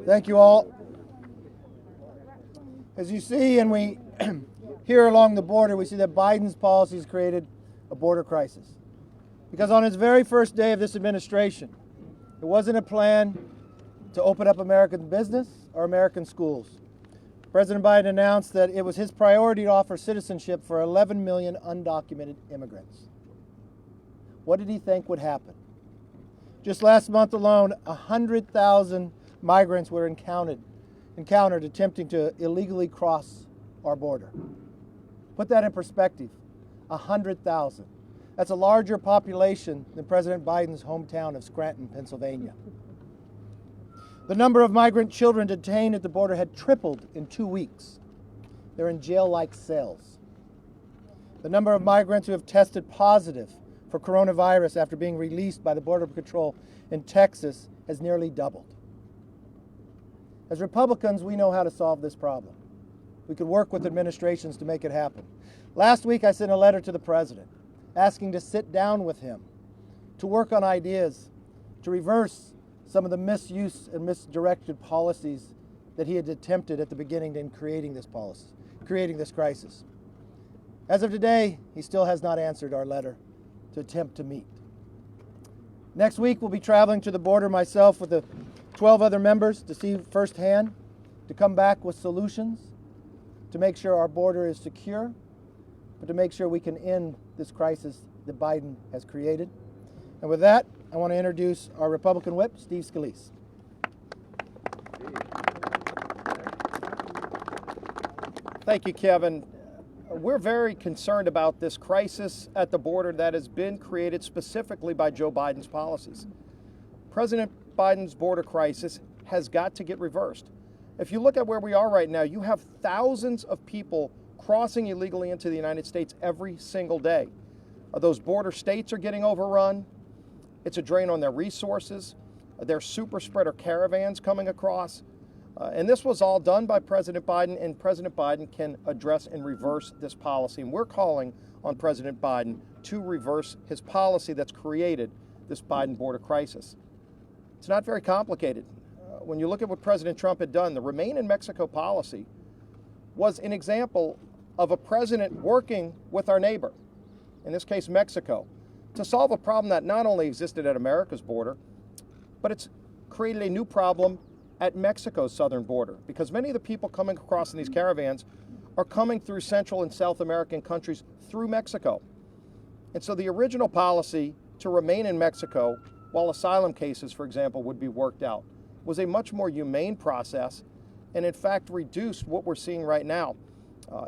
Thank you all. As you see and we hear along the border, we see that Biden's policies created a border crisis. Because on his very first day of this administration, it wasn't a plan to open up American business or American schools. President Biden announced that it was his priority to offer citizenship for 11 million undocumented immigrants. What did he think would happen? Just last month alone, 100,000 migrants were encountered attempting to illegally cross our border. Put that in perspective, 100,000. That's a larger population than President Biden's hometown of Scranton, Pennsylvania. The number of migrant children detained at the border had tripled in 2 weeks. They're in jail-like cells. The number of migrants who have tested positive for coronavirus after being released by the Border Patrol in Texas has nearly doubled. As Republicans, we know how to solve this problem. We could work with administrations to make it happen. Last week, I sent a letter to the president asking to sit down with him to work on ideas to reverse some of the misuse and misdirected policies that he had attempted at the beginning in creating this crisis. As of today, he still has not answered our letter to attempt to meet. Next week, we'll be traveling to the border myself with the 12 other members to see firsthand, to come back with solutions, to make sure our border is secure, but to make sure we can end this crisis that Biden has created. And with that, I want to introduce our Republican whip, Steve Scalise. Thank you, Kevin. We're very concerned about this crisis at the border that has been created specifically by Joe Biden's policies. President Biden's border crisis has got to get reversed. If you look at where we are right now, you have thousands of people crossing illegally into the United States every single day. Those border states are getting overrun. It's a drain on their resources. There are super spreader caravans coming across. And this was all done by President Biden, and President Biden can address and reverse this policy. And we're calling on President Biden to reverse his policy that's created this Biden border crisis. It's not very complicated. When you look at what President Trump had done, the Remain in Mexico policy was an example of a president working with our neighbor, in this case Mexico, to solve a problem that not only existed at America's border, but it's created a new problem at Mexico's southern border, because many of the people coming across in these caravans are coming through Central and South American countries through Mexico. And so the original policy to remain in Mexico while asylum cases, for example, would be worked out was a much more humane process, and in fact reduced what we're seeing right now.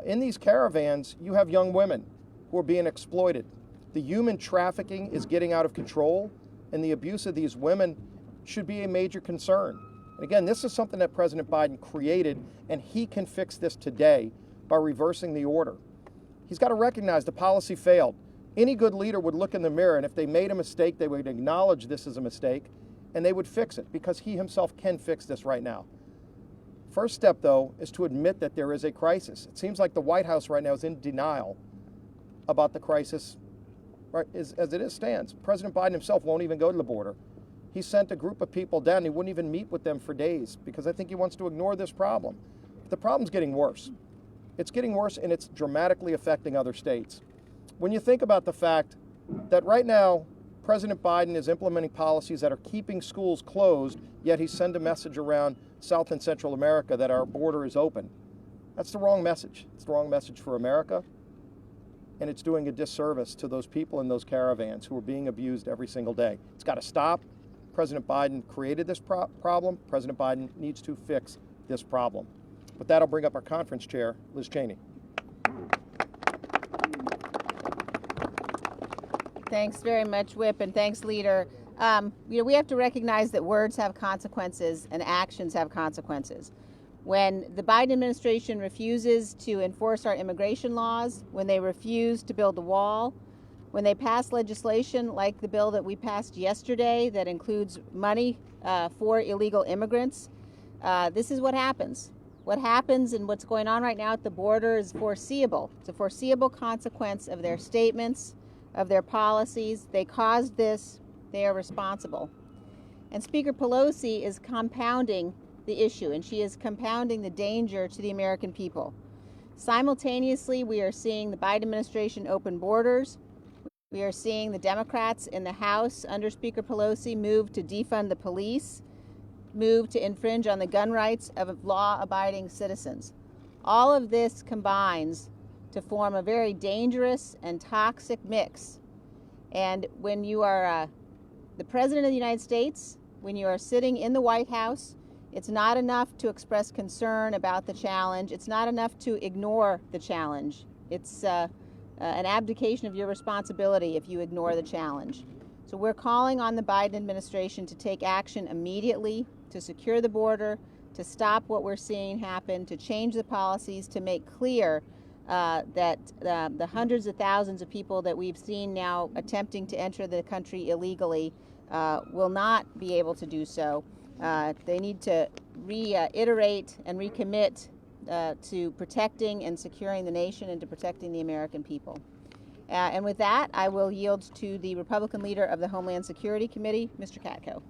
In these caravans, you have young women who are being exploited. The human trafficking is getting out of control, and the abuse of these women should be a major concern. And again, this is something that President Biden created, and he can fix this today by reversing the order. He's got to recognize the policy failed. Any good leader would look in the mirror, and if they made a mistake, they would acknowledge this as a mistake, and they would fix it, because he himself can fix this right now. First step, though, is to admit that there is a crisis. It seems like the White House right now is in denial about the crisis right, as it stands. President Biden himself won't even go to the border. He sent a group of people down. He wouldn't even meet with them for days because I think he wants to ignore this problem. But the problem's getting worse. It's getting worse, and it's dramatically affecting other states. When you think about the fact that right now, President Biden is implementing policies that are keeping schools closed, yet he sent a message around South and Central America that our border is open. That's the wrong message. It's the wrong message for America, and it's doing a disservice to those people in those caravans who are being abused every single day. It's got to stop. President Biden created this problem. President Biden needs to fix this problem. With that, I'll bring up our conference chair, Liz Cheney. Thanks very much, Whip, and thanks, Leader. We have to recognize that words have consequences and actions have consequences. When the Biden administration refuses to enforce our immigration laws, when they refuse to build the wall, when they pass legislation like the bill that we passed yesterday that includes money for illegal immigrants, this is what happens. What happens and what's going on right now at the border is foreseeable. It's a foreseeable consequence of their statements, of their policies. They caused this. they are responsible. And Speaker Pelosi is compounding the issue, and she is compounding the danger to the American people. Simultaneously, we are seeing the Biden administration open borders. We are seeing the Democrats in the House under Speaker Pelosi move to defund the police, move to infringe on the gun rights of law-abiding citizens. All of this combines to form a very dangerous and toxic mix. And when you are the President of the United States, when you are sitting in the White House, it's not enough to express concern about the challenge. It's not enough to ignore the challenge. It's an abdication of your responsibility if you ignore the challenge. So we're calling on the Biden administration to take action immediately to secure the border, to stop what we're seeing happen, to change the policies, to make clear that the hundreds of thousands of people that we've seen now attempting to enter the country illegally will not be able to do so. They need to reiterate and recommit to protecting and securing the nation and to protecting the American people. And with that, I will yield to the Republican leader of the Homeland Security Committee, Mr. Katko.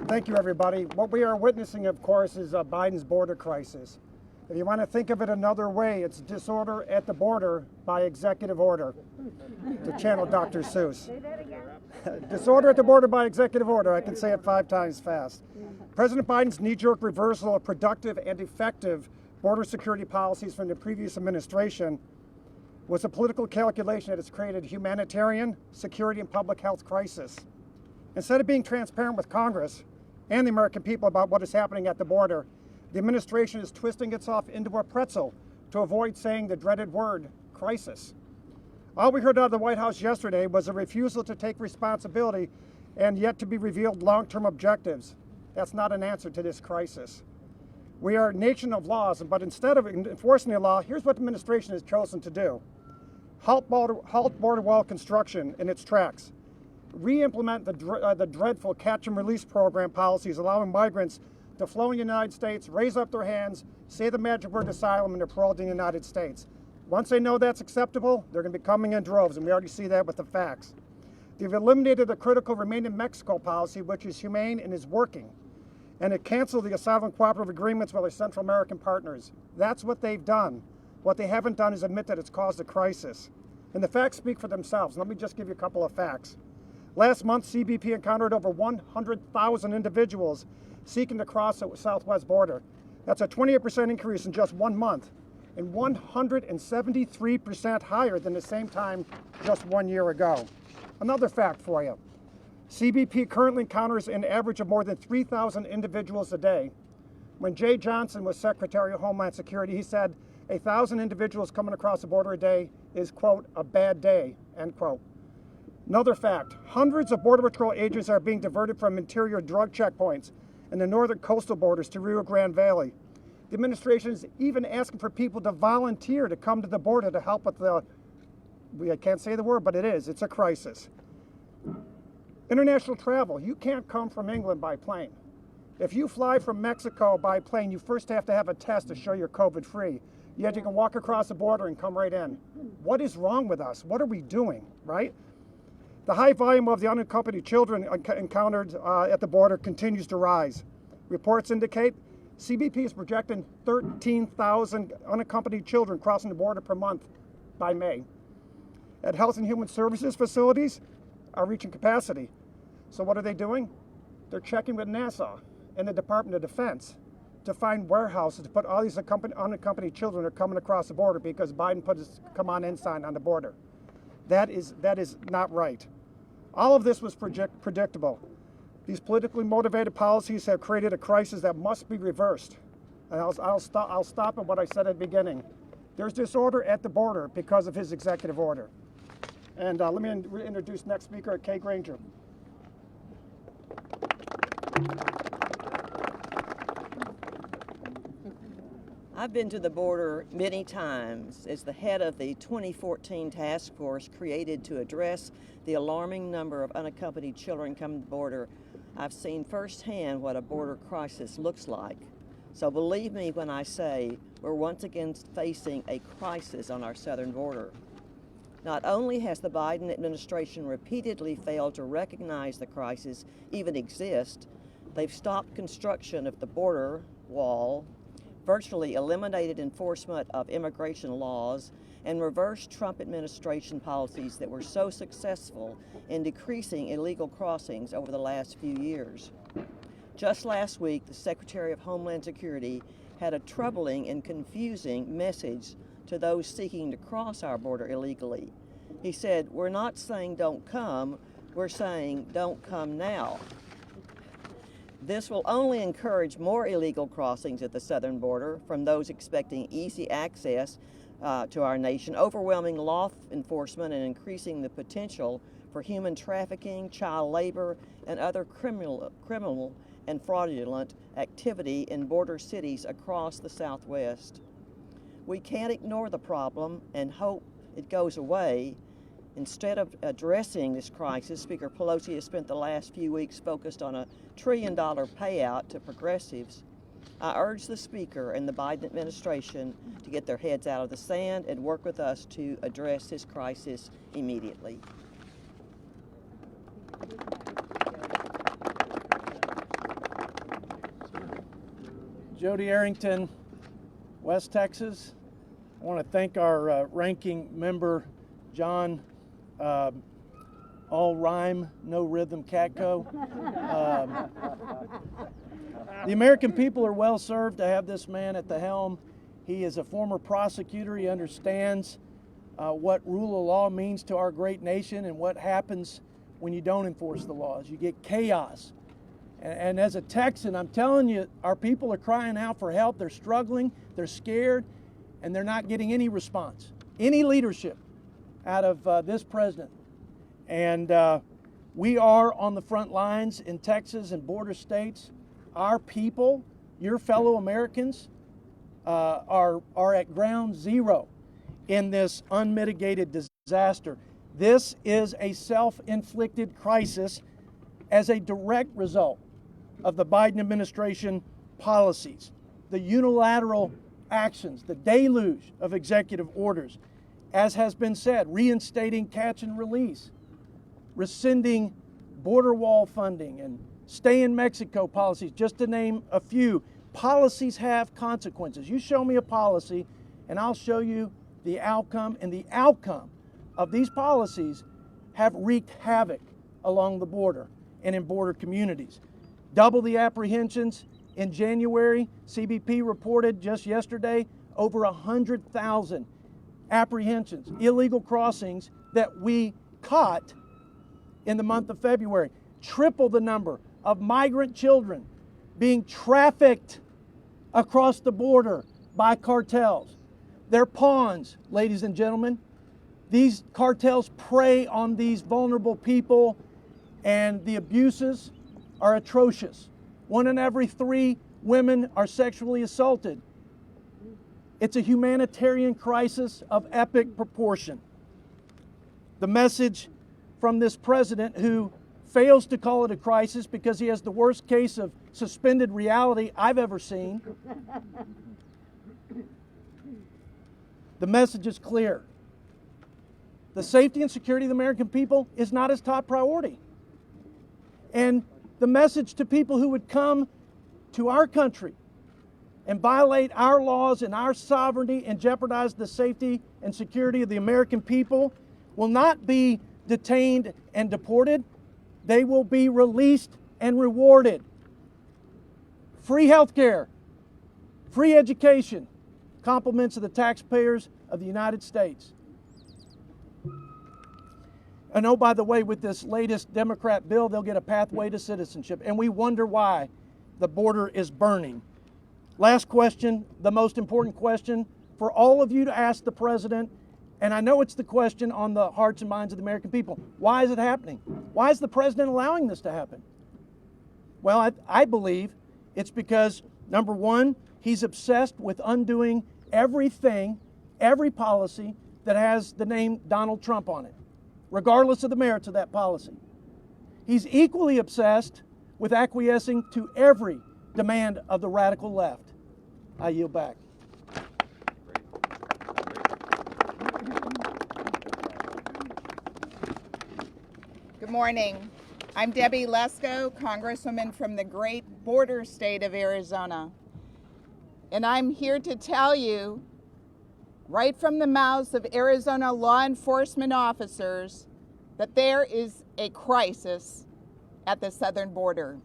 Thank you, everybody. What we are witnessing, of course, is Biden's border crisis. If you want to think of it another way, it's disorder at the border by executive order, to channel Dr. Seuss. Disorder at the border by executive order. I can say it 5 times fast. President Biden's knee-jerk reversal of productive and effective border security policies from the previous administration was a political calculation that has created a humanitarian, security, and public health crisis. Instead of being transparent with Congress and the American people about what is happening at the border, the administration is twisting itself into a pretzel to avoid saying the dreaded word, crisis. All we heard out of the White House yesterday was a refusal to take responsibility and yet to be revealed long-term objectives. That's not an answer to this crisis. We are a nation of laws, but instead of enforcing the law, here's what the administration has chosen to do. Halt border wall construction in its tracks. Re-implement the dreadful catch and release program policies allowing migrants to flow in the United States, raise up their hands, say the magic word asylum, and they're paroled in the United States. Once they know that's acceptable, they're going to be coming in droves, and we already see that with the facts. They've eliminated the critical Remain in Mexico policy, which is humane and is working. And it canceled the asylum cooperative agreements with our Central American partners. That's what they've done. What they haven't done is admit that it's caused a crisis. And the facts speak for themselves. Let me just give you a couple of facts. Last month, CBP encountered over 100,000 individuals seeking to cross the southwest border. That's a 28% increase in just 1 month, and 173% higher than the same time just 1 year ago. Another fact for you. CBP currently encounters an average of more than 3,000 individuals a day. When Jay Johnson was Secretary of Homeland Security, he said 1,000 individuals coming across the border a day is, quote, a bad day, end quote. Another fact, hundreds of Border Patrol agents are being diverted from interior drug checkpoints in the northern coastal borders to Rio Grande Valley. The administration is even asking for people to volunteer to come to the border to help with I can't say the word, but it's a crisis. International travel, you can't come from England by plane. If you fly from Mexico by plane, you first have to have a test to show you're COVID-free. Yet you can walk across the border and come right in. What is wrong with us? What are we doing, right? The high volume of the unaccompanied children encountered at the border continues to rise. Reports indicate CBP is projecting 13,000 unaccompanied children crossing the border per month by May. At Health and Human Services facilities are reaching capacity. So what are they doing? They're checking with NASA and the Department of Defense to find warehouses to put all these unaccompanied children that are coming across the border because Biden put his "come on in" sign on the border. That is not right. All of this was predictable. These politically motivated policies have created a crisis that must be reversed. And I'll stop at what I said at the beginning. There's disorder at the border because of his executive order. And let me introduce next speaker, Kay Granger. I've been to the border many times as the head of the 2014 task force created to address the alarming number of unaccompanied children coming to the border. I've seen firsthand what a border crisis looks like. So believe me when I say we're once again facing a crisis on our southern border. Not only has the Biden administration repeatedly failed to recognize the crisis even exists, they've stopped construction of the border wall, virtually eliminated enforcement of immigration laws, and reversed Trump administration policies that were so successful in decreasing illegal crossings over the last few years. Just last week, the Secretary of Homeland Security had a troubling and confusing message to those seeking to cross our border illegally. He said, "We're not saying don't come, we're saying don't come now." This will only encourage more illegal crossings at the southern border from those expecting easy access to our nation, overwhelming law enforcement and increasing the potential for human trafficking, child labor, and other criminal and fraudulent activity in border cities across the Southwest. We can't ignore the problem and hope it goes away. Instead of addressing this crisis, Speaker Pelosi has spent the last few weeks focused on a $1 trillion payout to progressives. I urge the Speaker and the Biden administration to get their heads out of the sand and work with us to address this crisis immediately. Jody Arrington, West Texas. I want to thank our ranking member, John All Rhyme, No Rhythm Catco. The American people are well served to have this man at the helm. He is a former prosecutor. He understands what rule of law means to our great nation and what happens when you don't enforce the laws. You get chaos. And as a Texan, I'm telling you, our people are crying out for help. They're struggling, they're scared, and they're not getting any response, any leadership out of this president. And we are on the front lines in Texas and border states. Our people, your fellow Americans, are at ground zero in this unmitigated disaster. This is a self-inflicted crisis as a direct result of the Biden administration policies, the unilateral actions, the deluge of executive orders, as has been said, reinstating catch and release, rescinding border wall funding and stay in Mexico policies, just to name a few. Policies have consequences. You show me a policy and I'll show you the outcome, and the outcome of these policies have wreaked havoc along the border and in border communities. Double the apprehensions in January. CBP reported just yesterday over 100,000 apprehensions, illegal crossings that we caught in the month of February. Triple the number of migrant children being trafficked across the border by cartels. They're pawns, ladies and gentlemen. These cartels prey on these vulnerable people, and the abuses are atrocious. 1 in every 3 women are sexually assaulted. It's a humanitarian crisis of epic proportion. The message from this president, who fails to call it a crisis because he has the worst case of suspended reality I've ever seen. The message is clear. The safety and security of the American people is not his top priority. And the message to people who would come to our country and violate our laws and our sovereignty and jeopardize the safety and security of the American people will not be detained and deported. They will be released and rewarded. Free health care, free education, compliments of the taxpayers of the United States. And oh, by the way, with this latest Democrat bill, they'll get a pathway to citizenship. And we wonder why the border is burning. Last question, the most important question for all of you to ask the president, and I know it's the question on the hearts and minds of the American people. Why is it happening? Why is the president allowing this to happen? Well, I believe it's because, number one, he's obsessed with undoing everything, every policy that has the name Donald Trump on it, regardless of the merits of that policy. He's equally obsessed with acquiescing to every demand of the radical left. I yield back. Good morning. I'm Debbie Lesko, Congresswoman from the great border state of Arizona. And I'm here to tell you, right from the mouths of Arizona law enforcement officers, that there is a crisis at the southern border.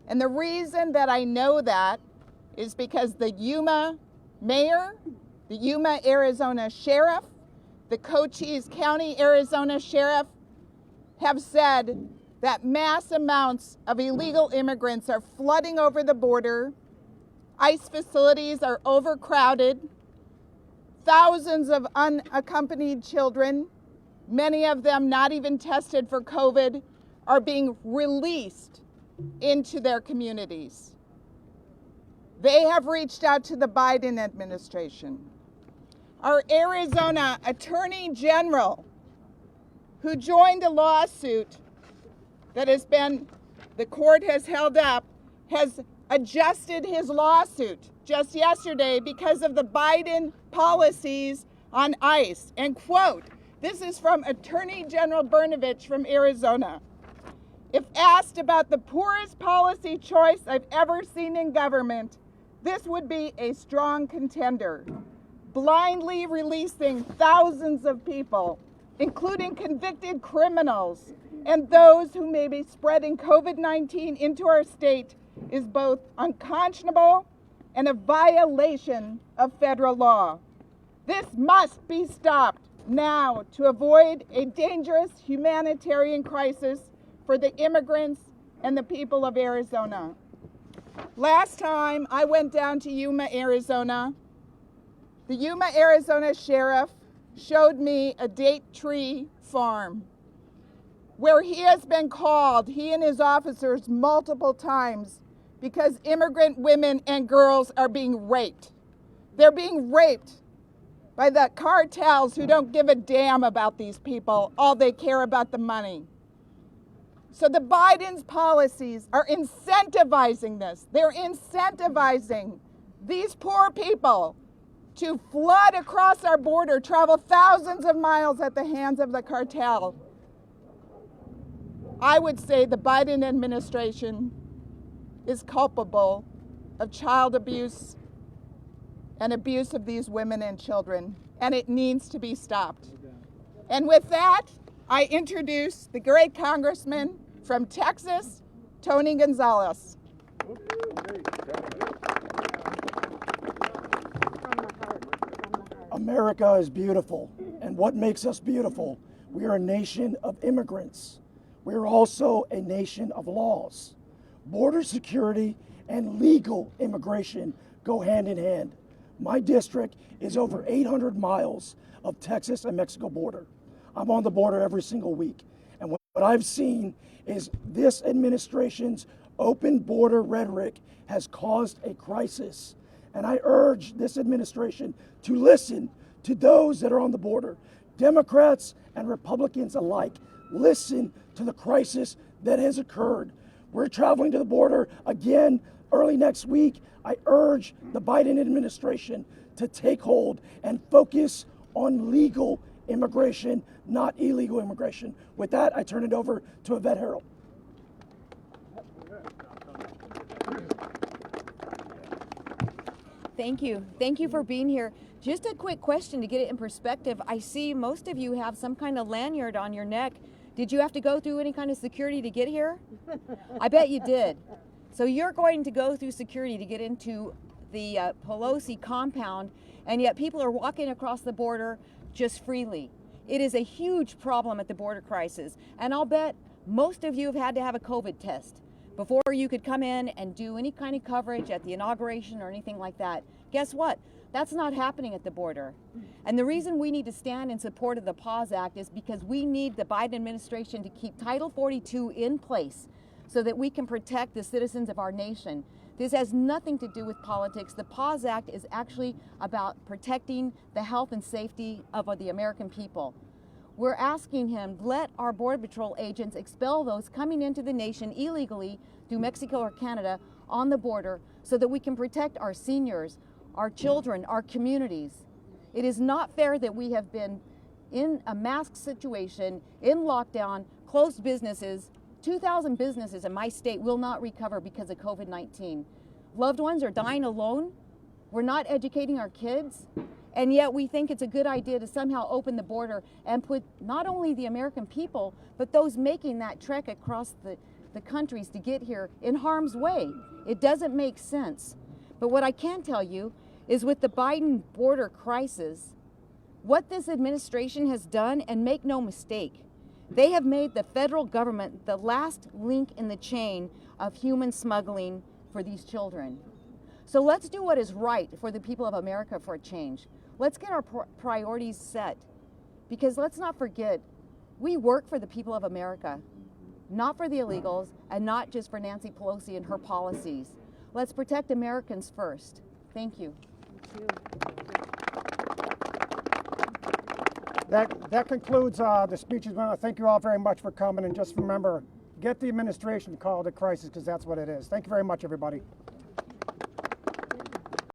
And the reason that I know that is because the Yuma mayor, the Yuma, Arizona sheriff, the Cochise County, Arizona sheriff have said that mass amounts of illegal immigrants are flooding over the border. ICE facilities are overcrowded. Thousands of unaccompanied children, many of them not even tested for COVID, are being released into their communities. They have reached out to the Biden administration. Our Arizona Attorney General, who joined a lawsuit that the court has held up, has adjusted his lawsuit just yesterday because of the Biden policies on ICE. And quote, this is from Attorney General Brnovich from Arizona. If asked about the poorest policy choice I've ever seen in government, this would be a strong contender. Blindly releasing thousands of people, including convicted criminals and those who may be spreading COVID-19 into our state, is both unconscionable and a violation of federal law. This must be stopped now to avoid a dangerous humanitarian crisis for the immigrants and the people of Arizona. Last time I went down to Yuma, Arizona, the Yuma, Arizona sheriff showed me a date tree farm where he has been called, he and his officers, multiple times because immigrant women and girls are being raped. They're being raped by the cartels who don't give a damn about these people. All they care about the money. So the Biden's policies are incentivizing this. They're incentivizing these poor people to flood across our border, travel thousands of miles at the hands of the cartel. I would say the Biden administration is culpable of child abuse and abuse of these women and children, and it needs to be stopped. And with that, I introduce the great congressman from Texas, Tony Gonzalez. America is beautiful, and what makes us beautiful? We are a nation of immigrants. We are also a nation of laws. Border security and legal immigration go hand in hand. My district is over 800 miles of Texas and Mexico border. I'm on the border every single week, and what I've seen is this administration's open border rhetoric has caused a crisis. And I urge this administration to listen to those that are on the border. Democrats and Republicans alike, listen to the crisis that has occurred. We're traveling to the border again early next week. I urge the Biden administration to take hold and focus on legal immigration, not illegal immigration. With that, I turn it over to Yvette Harrell. Thank you. Thank you for being here. Just a quick question to get it in perspective. I see most of you have some kind of lanyard on your neck. Did you have to go through any kind of security to get here? I bet you did. So you're going to go through security to get into the Pelosi compound, and yet people are walking across the border just freely. It is a huge problem at the border crisis, and I'll bet most of you have had to have a COVID test before you could come in and do any kind of coverage at the inauguration or anything like that. Guess what? That's not happening at the border. And the reason we need to stand in support of the PAUSE Act is because we need the Biden administration to keep Title 42 in place so that we can protect the citizens of our nation. This has nothing to do with politics. The PAUSE Act is actually about protecting the health and safety of the American people. We're asking him, let our Border Patrol agents expel those coming into the nation illegally through Mexico or Canada on the border so that we can protect our seniors, our children, our communities. It is not fair that we have been in a mask situation, in lockdown, closed businesses, 2,000 businesses in my state will not recover because of COVID-19. Loved ones are dying alone. We're not educating our kids. And yet we think it's a good idea to somehow open the border and put not only the American people, but those making that trek across the countries to get here in harm's way. It doesn't make sense. But what I can tell you is with the Biden border crisis, what this administration has done, and make no mistake, they have made the federal government the last link in the chain of human smuggling for these children. So let's do what is right for the people of America for a change. Let's get our priorities set, because let's not forget, we work for the people of America, not for the illegals, and not just for Nancy Pelosi and her policies. Let's protect Americans first. Thank you. That concludes the speeches. I want to thank you all very much for coming, and just remember, get the administration to call it a crisis, because that's what it is. Thank you very much, everybody.